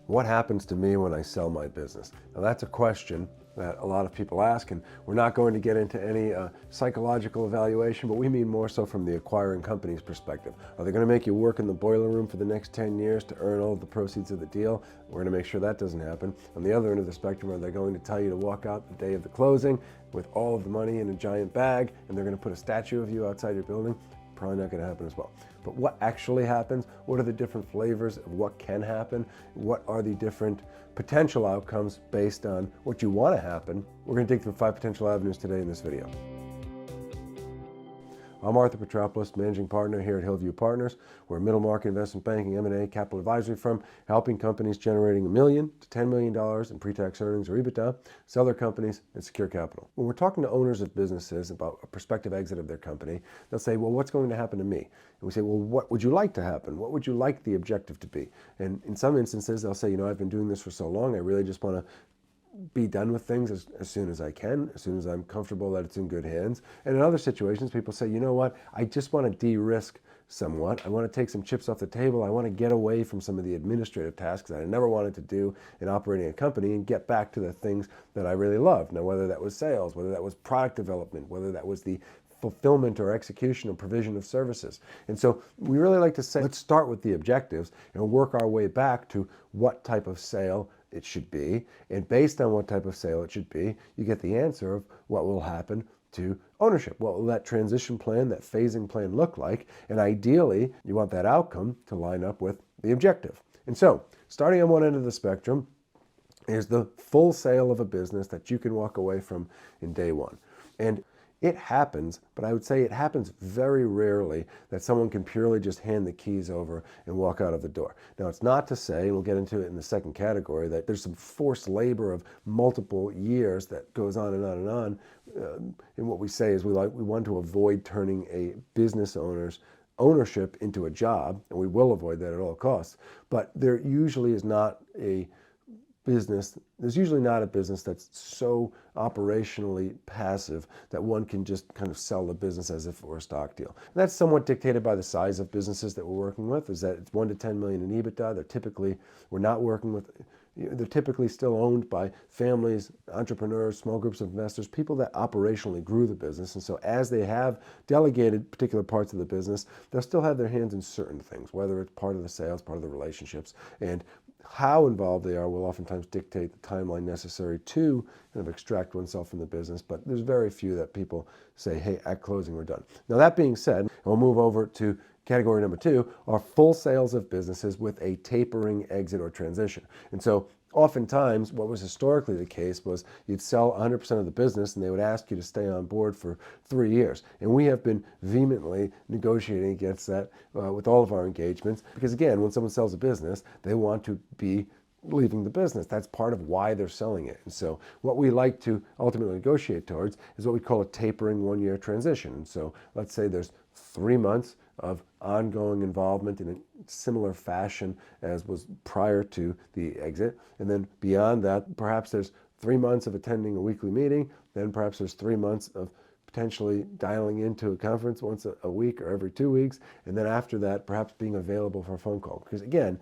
What happens to me when I sell my business? Now that's a question that a lot of people ask, and we're not going to get into any psychological evaluation, but we mean more so from the acquiring company's perspective. Are they going to make you work in the boiler room for the next 10 years to earn all the proceeds of the deal? We're going to make sure that doesn't happen. On the other end of the spectrum, are they going to tell you to walk out the day of the closing with all of the money in a giant bag, and they're going to put a statue of you outside your building? Probably not going to happen as well. But what actually happens? What are the different flavors of what can happen? What are the different potential outcomes based on what you want to happen? We're going to dig through 5 potential avenues today in this video. I'm Arthur Petropolis, Managing Partner here at Hillview Partners. We're a middle market investment banking, M&A, capital advisory firm, helping companies generating $1 million to $10 million in pre-tax earnings or EBITDA, sell their companies, and secure capital. When we're talking to owners of businesses about a prospective exit of their company, they'll say, well, what's going to happen to me? And we say, well, what would you like to happen? What would you like the objective to be? And in some instances, they'll say, I've been doing this for so long, I really just want to be done with things as soon as I can, as soon as I'm comfortable that it's in good hands. And in other situations, people say, you know what, I just want to de-risk somewhat. I want to take some chips off the table. I want to get away from some of the administrative tasks that I never wanted to do in operating a company and get back to the things that I really love. Now, whether that was sales, whether that was product development, whether that was the fulfillment or execution or provision of services. And so we really like to say, let's start with the objectives and work our way back to what type of sale it should be. And based on what type of sale it should be, you get the answer of what will happen to ownership. What will that transition plan, that phasing plan look like? And ideally, you want that outcome to line up with the objective. And so, starting on one end of the spectrum is the full sale of a business that you can walk away from in day one. And it happens, but I would say it happens very rarely that someone can purely just hand the keys over and walk out of the door. Now, it's not to say, and we'll get into it in the second category, that there's some forced labor of multiple years that goes on and on and on. And what we say is we want to avoid turning a business owner's ownership into a job, and we will avoid that at all costs. But there usually is not a business, there's usually not a business that's so operationally passive that one can just kind of sell the business as if it were a stock deal. And that's somewhat dictated by the size of businesses that we're working with, is that it's 1 to 10 million in EBITDA. They're typically still owned by families, entrepreneurs, small groups of investors, people that operationally grew the business. And so as they have delegated particular parts of the business, they'll still have their hands in certain things, whether it's part of the sales, part of the relationships. And how involved they are will oftentimes dictate the timeline necessary to kind of extract oneself from the business. But there's very few that people say, hey, at closing, we're done. Now, that being said, we'll move over to category number 2, are full sales of businesses with a tapering exit or transition. And so oftentimes what was historically the case was you'd sell 100% of the business and they would ask you to stay on board for 3 years. And we have been vehemently negotiating against that with all of our engagements, because again, when someone sells a business, they want to be leaving the business. That's part of why they're selling it. And so what we like to ultimately negotiate towards is what we call a tapering 1-year transition. And so let's say there's 3 months of ongoing involvement in a similar fashion as was prior to the exit. And then beyond that, perhaps there's 3 months of attending a weekly meeting. Then perhaps there's 3 months of potentially dialing into a conference once a week or every 2 weeks. And then after that, perhaps being available for a phone call. Because again,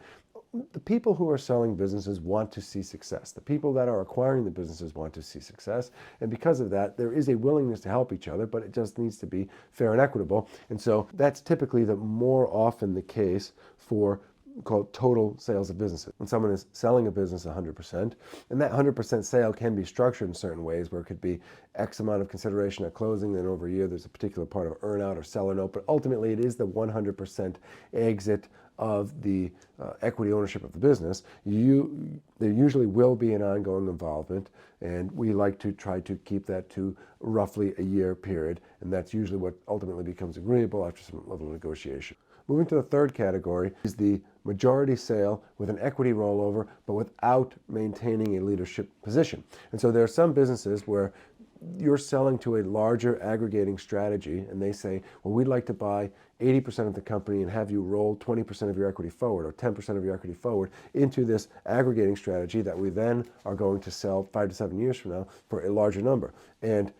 the people who are selling businesses want to see success. The people that are acquiring the businesses want to see success. And because of that, there is a willingness to help each other, but it just needs to be fair and equitable. And so that's typically the more often the case for called total sales of businesses. When someone is selling a business 100%, and that 100% sale can be structured in certain ways where it could be X amount of consideration at closing, then over a year there's a particular part of earnout or seller note, but ultimately it is the 100% exit of the equity ownership of the business. There usually will be an ongoing involvement, and we like to try to keep that to roughly a year period, and that's usually what ultimately becomes agreeable after some level of negotiation. Moving to the third category is the majority sale with an equity rollover, but without maintaining a leadership position. And so there are some businesses where you're selling to a larger aggregating strategy, and they say, well, we'd like to buy 80% of the company and have you roll 20% of your equity forward or 10% of your equity forward into this aggregating strategy that we then are going to sell 5 to 7 years from now for a larger number. And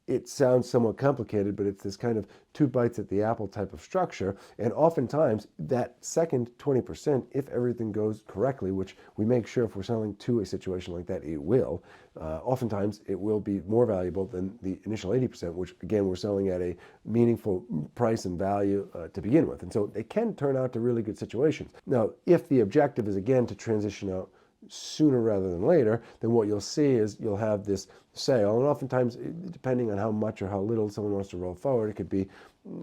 it sounds somewhat complicated, but it's this kind of two bites at the apple type of structure. And oftentimes that second 20%, if everything goes correctly, which we make sure if we're selling to a situation like that, it will, oftentimes it will be more valuable than the initial 80%, which again, we're selling at a meaningful price and value to begin with. And so they can turn out to really good situations. Now, if the objective is again to transition out sooner rather than later, then what you'll see is you'll have this sale, and oftentimes, depending on how much or how little someone wants to roll forward, it could be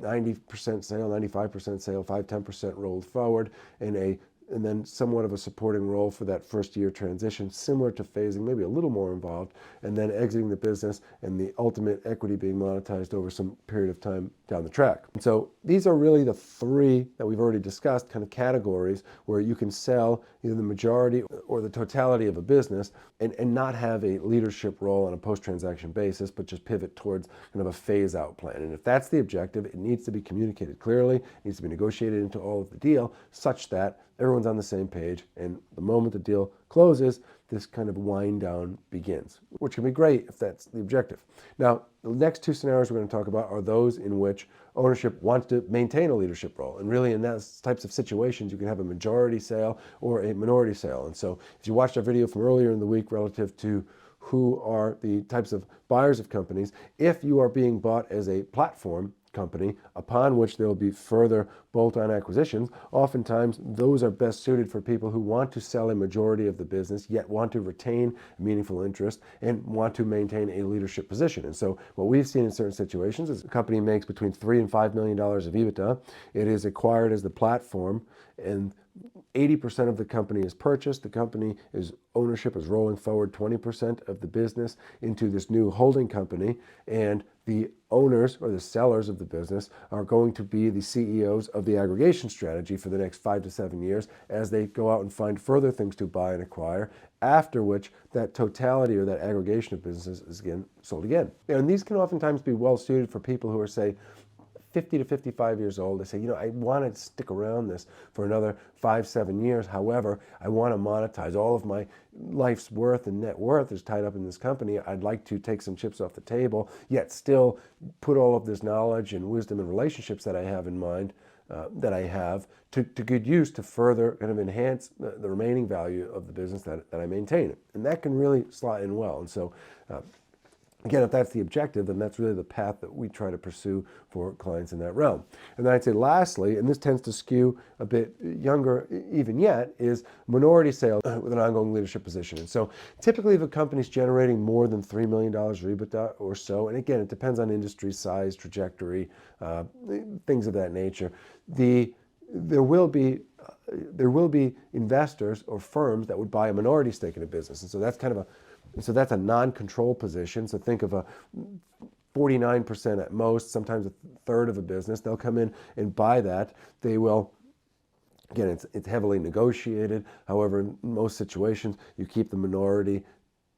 90% sale, 95% sale, 5-10% rolled forward, and then somewhat of a supporting role for that first year transition, similar to phasing, maybe a little more involved, and then exiting the business and the ultimate equity being monetized over some period of time down the track. And so these are really the three that we've already discussed, kind of categories where you can sell either the majority or the totality of a business and not have a leadership role on a post-transaction basis, but just pivot towards kind of a phase-out plan. And if that's the objective, it needs to be communicated clearly, it needs to be negotiated into all of the deal such that everyone's on the same page, and the moment the deal closes, this kind of wind down begins, which can be great if that's the objective. Now, the next two scenarios we're going to talk about are those in which ownership wants to maintain a leadership role. And really in those types of situations, you can have a majority sale or a minority sale. And so if you watched our video from earlier in the week relative to who are the types of buyers of companies, if you are being bought as a platform company upon which there will be further bolt-on acquisitions, oftentimes those are best suited for people who want to sell a majority of the business yet want to retain meaningful interest and want to maintain a leadership position. And so what we've seen in certain situations is a company makes between $3 and $5 million of EBITDA. It is acquired as the platform, and 80% of the company is purchased. The company ownership is rolling forward 20% of the business into this new holding company, and the owners or the sellers of the business are going to be the CEOs of the aggregation strategy for the next 5 to 7 years as they go out and find further things to buy and acquire, after which that totality or that aggregation of businesses is again sold again. And these can oftentimes be well suited for people who are, say, 50 to 55 years old. They say, I want to stick around this for another 5-7 years. However, I want to monetize all of my life's worth and net worth is tied up in this company. I'd like to take some chips off the table, yet still put all of this knowledge and wisdom and relationships that I have in mind, that I have to good use to further kind of enhance the remaining value of the business that I maintain. And that can really slot in well. And so, again, if that's the objective, then that's really the path that we try to pursue for clients in that realm. And then I'd say lastly, and this tends to skew a bit younger even yet, is minority sale with an ongoing leadership position. And so typically if a company's generating more than $3 million EBITDA or so, and again, it depends on industry size, trajectory, things of that nature, there will be investors or firms that would buy a minority stake in a business. And so that's a non-control position. So think of a 49% at most, sometimes a third of a business. They'll come in and buy that. They will, again, it's heavily negotiated. However, in most situations, you keep the minority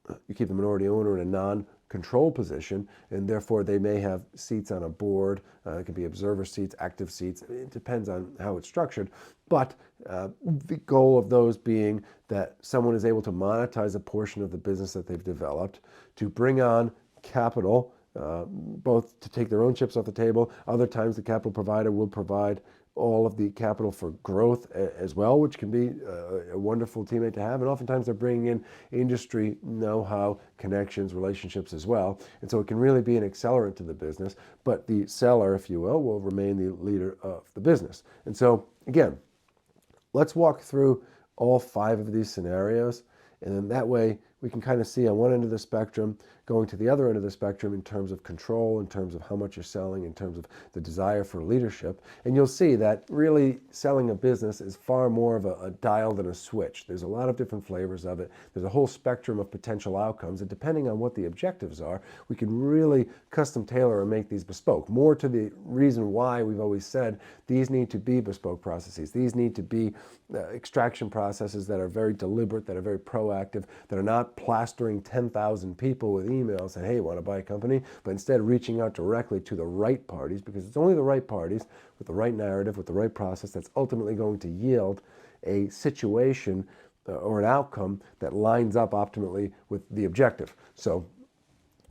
owner in a non-control position, and therefore they may have seats on a board. It could be observer seats, active seats. It depends on how it's structured. But the goal of those being that someone is able to monetize a portion of the business that they've developed, to bring on capital, both to take their own chips off the table. Other times the capital provider will provide all of the capital for growth as well, which can be a wonderful teammate to have. And oftentimes they're bringing in industry know-how, connections, relationships as well. And so it can really be an accelerant to the business, but the seller, if you will remain the leader of the business. And so again, let's walk through all 5 of these scenarios, and then that way we can kind of see on one end of the spectrum going to the other end of the spectrum in terms of control, in terms of how much you're selling, in terms of the desire for leadership. And you'll see that really selling a business is far more of a dial than a switch. There's a lot of different flavors of it. There's a whole spectrum of potential outcomes, and depending on what the objectives are, we can really custom tailor and make these bespoke. More to the reason why we've always said these need to be bespoke processes. These need to be extraction processes that are very deliberate, that are very proactive, that are not plastering 10,000 people with emails saying, hey, want to buy a company? But instead reaching out directly to the right parties, because it's only the right parties with the right narrative, with the right process that's ultimately going to yield a situation or an outcome that lines up optimally with the objective. So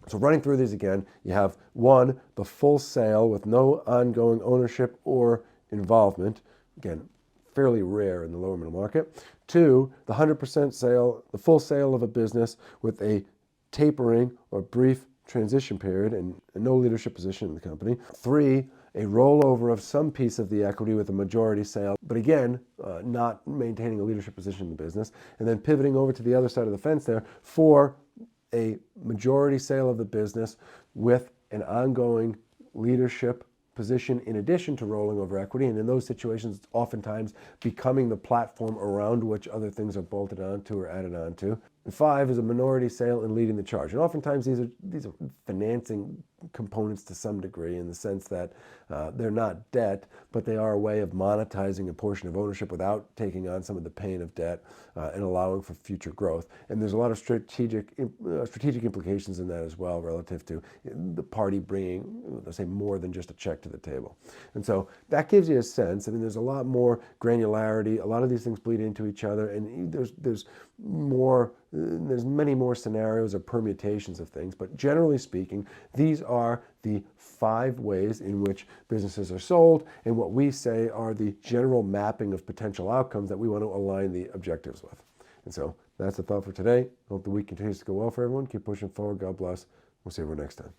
So running through these again, you have one, the full sale with no ongoing ownership or involvement. Again, fairly rare in the lower middle market. Two, the 100% sale, the full sale of a business with a tapering or brief transition period and no leadership position in the company. Three, a rollover of some piece of the equity with a majority sale, but again, not maintaining a leadership position in the business. And then pivoting over to the other side of the fence there, four, a majority sale of the business with an ongoing leadership position in addition to rolling over equity. And in those situations, it's oftentimes becoming the platform around which other things are bolted onto or added onto. And five is a minority sale and leading the charge. And oftentimes these are financing components to some degree, in the sense that they're not debt, but they are a way of monetizing a portion of ownership without taking on some of the pain of debt and allowing for future growth. And there's a lot of strategic implications in that as well, relative to the party bringing, let's say, more than just a check to the table. And so that gives you a sense. I mean, there's a lot more granularity. A lot of these things bleed into each other, and there's many more scenarios or permutations of things. But generally speaking, these are the 5 ways in which businesses are sold, and what we say are the general mapping of potential outcomes that we want to align the objectives with. And so that's the thought for today. Hope the week continues to go well for everyone. Keep pushing forward. God bless. We'll see you next time.